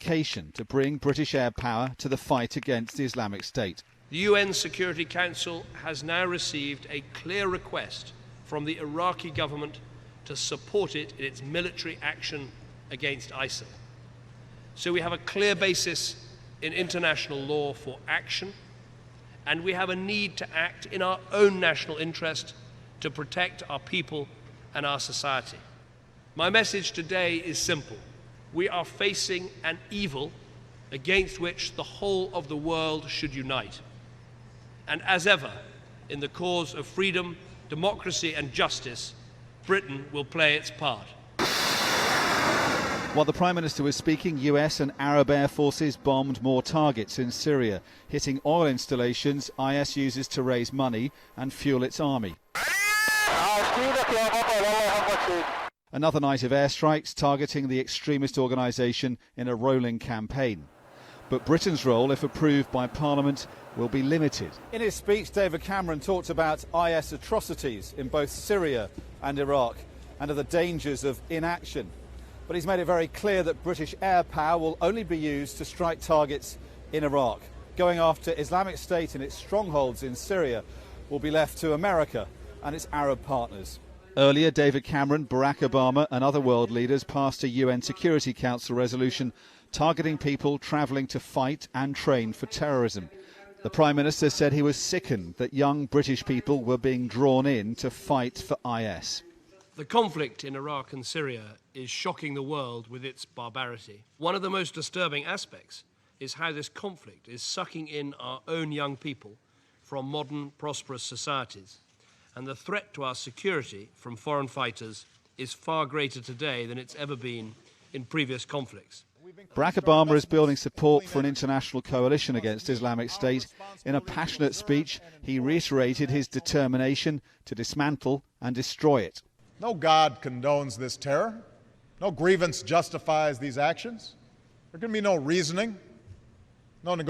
dedication to bring British air power to the fight against the Islamic State. The UN Security Council has now received a clear request from the Iraqi government to support it in its military action against ISIL. So we have a clear basis in international law for action, and we have a need to act in our own national interest to protect our people and our society. My message today is simple. We are facing an evil against which the whole of the world should unite. And as ever, in the cause of freedom, democracy and justice, Britain will play its part. While the Prime Minister was speaking, US and Arab air forces bombed more targets in Syria, hitting oil installations IS uses to raise money and fuel its army. Another night of airstrikes targeting the extremist organisation in a rolling campaign. But Britain's role, if approved by Parliament, will be limited. In his speech, David Cameron talked about IS atrocities in both Syria and Iraq and of the dangers of inaction. But he's made it very clear that British air power will only be used to strike targets in Iraq. Going after Islamic State and its strongholds in Syria will be left to America and its Arab partners. Earlier, David Cameron, Barack Obama and other world leaders passed a UN Security Council resolution targeting people travelling to fight and train for terrorism. The Prime Minister said he was sickened that young British people were being drawn in to fight for IS. The conflict in Iraq and Syria is shocking the world with its barbarity. One of the most disturbing aspects is how this conflict is sucking in our own young people from modern, prosperous societies. And the threat to our security from foreign fighters is far greater today than it's ever been in previous conflicts. Barack Obama is building support for an international coalition against Islamic State. In a passionate speech, he reiterated his determination to dismantle and destroy it. No God condones this terror. No grievance justifies these actions. There can be no reasoning, no negotiation.